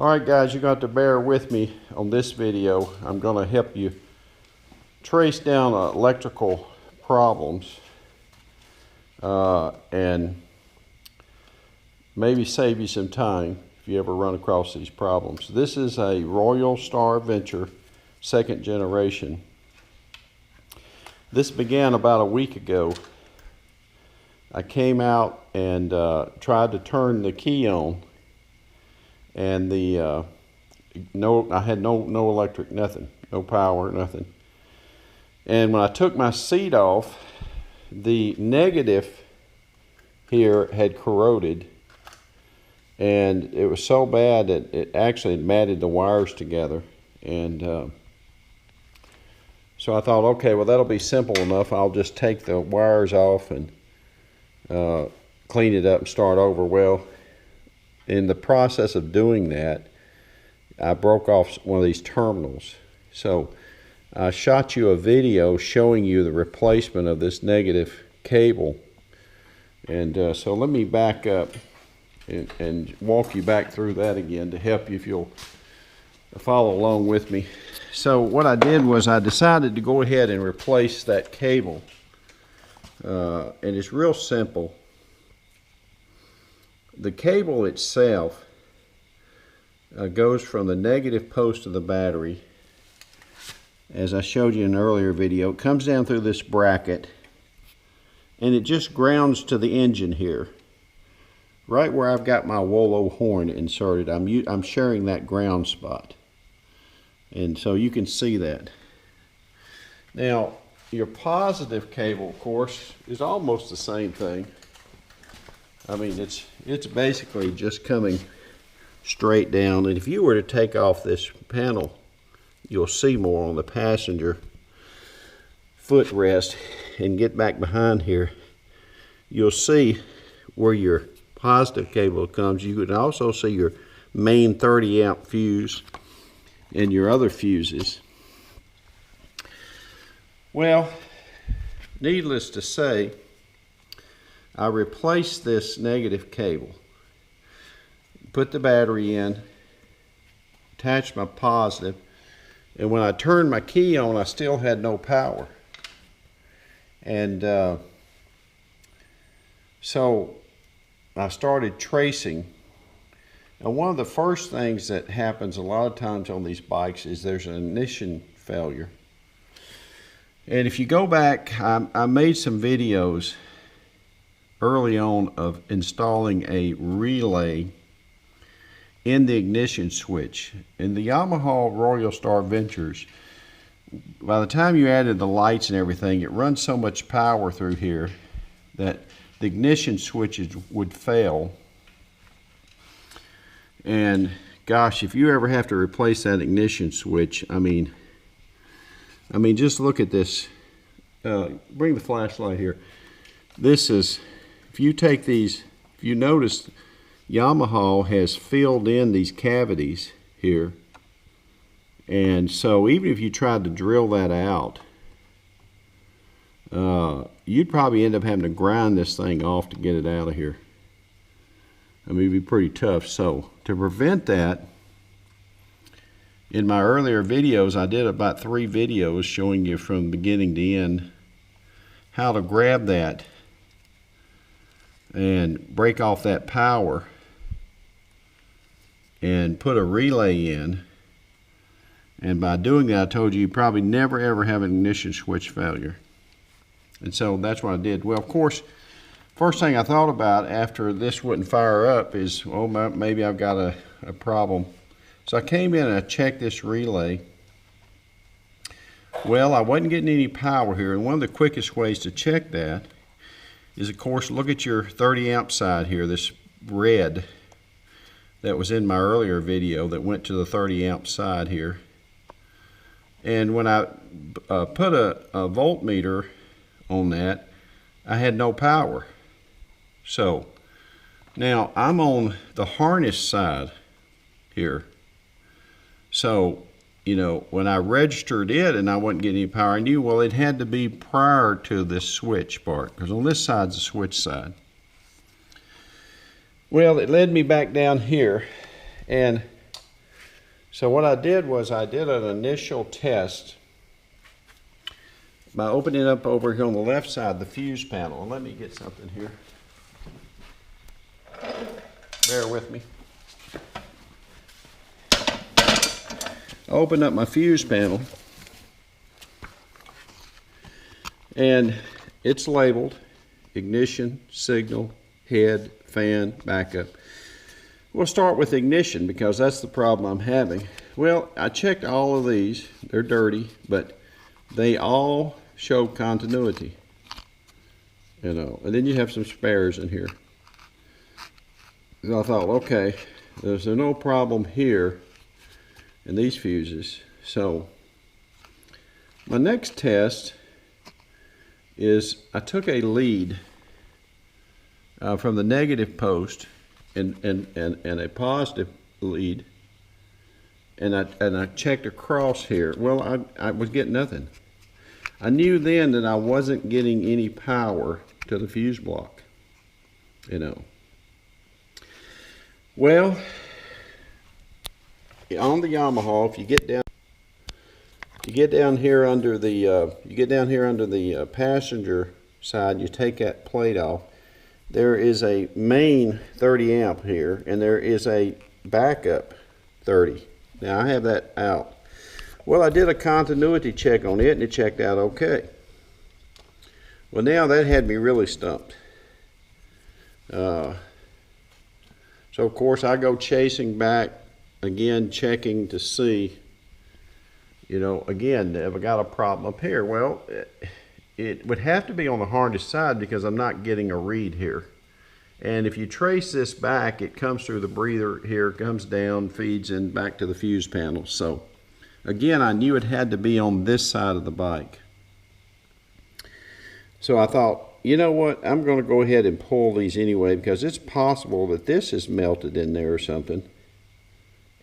Alright guys, you're going to have to bear with me on this video. I'm going to help you trace down electrical problems and maybe save you some time if you ever run across these problems. This is a Royal Star Venture 2nd generation. This began about a week ago. I came out and tried to turn the key on, and I had no electric, nothing, no power, nothing. And when I took my seat off, the negative here had corroded, and it was so bad that it actually matted the wires together. And so I thought, okay, well, that'll be simple enough. I'll just take the wires off and clean it up and start over. Well, in the process of doing that, I broke off one of these terminals. So I shot you a video showing you the replacement of this negative cable. And so let me back up and walk you back through that again to help you if you'll follow along with me. So what I did was I decided to go ahead and replace that cable. And it's real simple. The cable itself goes from the negative post of the battery, as I showed you in an earlier video. It comes down through this bracket, and it just grounds to the engine here, right where I've got my Wolo horn inserted. I'm sharing that ground spot, and so you can see that. Now, your positive cable, of course, is almost the same thing. I mean, it's basically just coming straight down. And if you were to take off this panel, you'll see more on the passenger footrest and get back behind here. You'll see where your positive cable comes. You can also see your main 30 amp fuse and your other fuses. Well, needless to say, I replaced this negative cable, put the battery in, attached my positive, and when I turned my key on, I still had no power. And so I started tracing. And one of the first things that happens a lot of times on these bikes is there's an ignition failure. And if you go back, I made some videos early on of installing a relay in the ignition switch. In the Yamaha Royal Star Ventures, by the time you added the lights and everything, it runs so much power through here that the ignition switches would fail. And gosh, if you ever have to replace that ignition switch, I mean just look at this. Bring the flashlight here. This is, if you take these, if you notice, Yamaha has filled in these cavities here. And so even if you tried to drill that out, you'd probably end up having to grind this thing off to get it out of here. I mean, it'd be pretty tough. So to prevent that, in my earlier videos, I did about 3 videos showing you from beginning to end how to grab that and break off that power and put a relay in. And by doing that, I told you probably never ever have an ignition switch failure. And so that's what I did. Well, of course, first thing I thought about after this wouldn't fire up is, oh, maybe I've got a problem. So I came in and I checked this relay. Well, I wasn't getting any power here, and one of the quickest ways to check that is, of course, look at your 30 amp side here, this red that was in my earlier video that went to the 30 amp side here. And when I put a voltmeter on that, I had no power. So now I'm on the harness side here. So, you know, when I registered it and I wasn't getting any power, I knew, well, it had to be prior to this switch part, because on this side's the switch side. Well, it led me back down here, and So what I did was I did an initial test by opening up over here on the left side the fuse panel. And let me get something here. Bear with me. I opened up my fuse panel and it's labeled ignition, signal, head, fan, backup. We'll start with ignition because that's the problem I'm having. Well, I checked all of these. They're dirty, but they all show continuity. You know, and then you have some spares in here. And I thought, okay, there's no problem here in these fuses. So my next test is I took a lead from the negative post and a positive lead, and I checked across here. Well, I was getting nothing. I knew then that I wasn't getting any power to the fuse block, you know. Well, on the Yamaha, if you get down here under the passenger side, you take that plate off. There is a main 30 amp here, and there is a backup 30. Now I have that out. Well, I did a continuity check on it, and it checked out okay. Well, now that had me really stumped. So of course I go chasing back again, checking to see, you know, again, have I got a problem up here? Well, it would have to be on the harness side because I'm not getting a read here. And if you trace this back, it comes through the breather here, comes down, feeds in back to the fuse panel. So again, I knew it had to be on this side of the bike. So I thought, you know what, I'm going to go ahead and pull these anyway because it's possible that this is melted in there or something.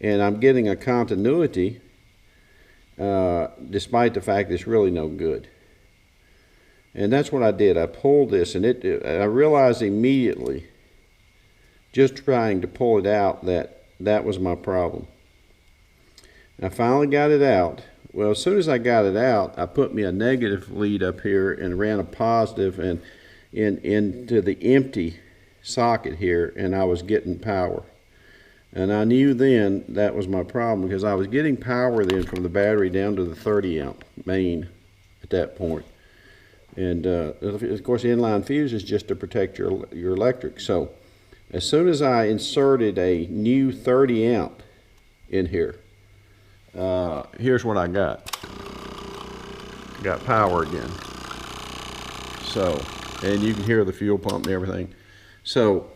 And I'm getting a continuity despite the fact it's really no good. And that's what I did. I pulled this, and I realized immediately, just trying to pull it out, that that was my problem. I finally got it out. Well, as soon as I got it out, I put me a negative lead up here and ran a positive and into the empty socket here, and I was getting power. And I knew then that was my problem because I was getting power then from the battery down to the 30 amp main at that point. And of course the inline fuse is just to protect your electric. So as soon as I inserted a new 30 amp in here, here's what I got. Got power again. So, and you can hear the fuel pump and everything. So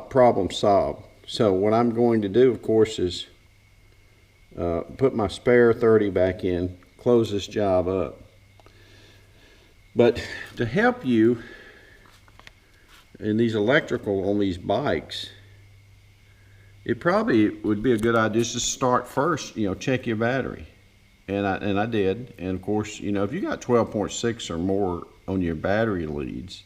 problem solved. So what I'm going to do, of course, is put my spare 30 back in, close this job up. But to help you in these electrical on these bikes, it probably would be a good idea just to start first, you know, check your battery. And I did. And of course, you know, if you got 12.6 or more on your battery leads,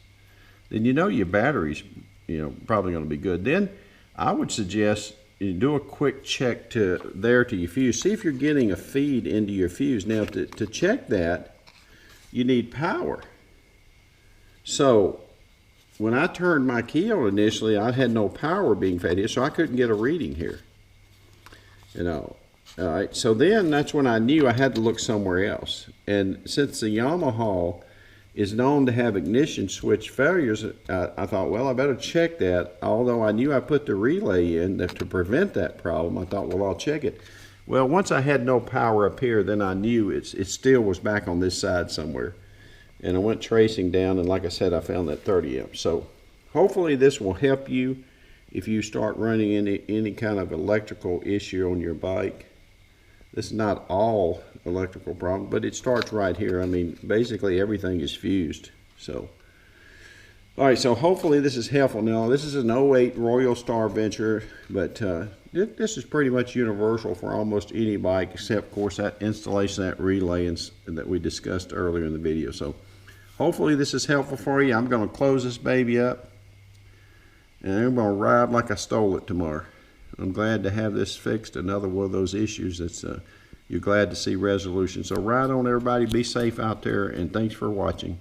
then you know your battery's, you know, probably going to be good. Then I would suggest you do a quick check to your fuse. See if you're getting a feed into your fuse. Now to check that, you need power. So when I turned my key on initially, I had no power being fed here, so I couldn't get a reading here. You know, all right. So then that's when I knew I had to look somewhere else. And since the Yamaha is known to have ignition switch failures, I thought, well, I better check that. Although I knew I put the relay in to prevent that problem, I thought, well, I'll check it. Well, once I had no power up here, then I knew it still was back on this side somewhere. And I went tracing down, and like I said, I found that 30 amp. So hopefully this will help you if you start running any kind of electrical issue on your bike. This is not all electrical problem, but it starts right here. I mean, basically everything is fused. So, all right, so hopefully this is helpful. Now, this is an 08 Royal Star Venture, but this is pretty much universal for almost any bike, except, of course, that installation, that relay that we discussed earlier in the video. So hopefully this is helpful for you. I'm going to close this baby up, and I'm going to ride like I stole it tomorrow. I'm glad to have this fixed. Another one of those issues that's you're glad to see resolution. So right on, everybody. Be safe out there, and thanks for watching.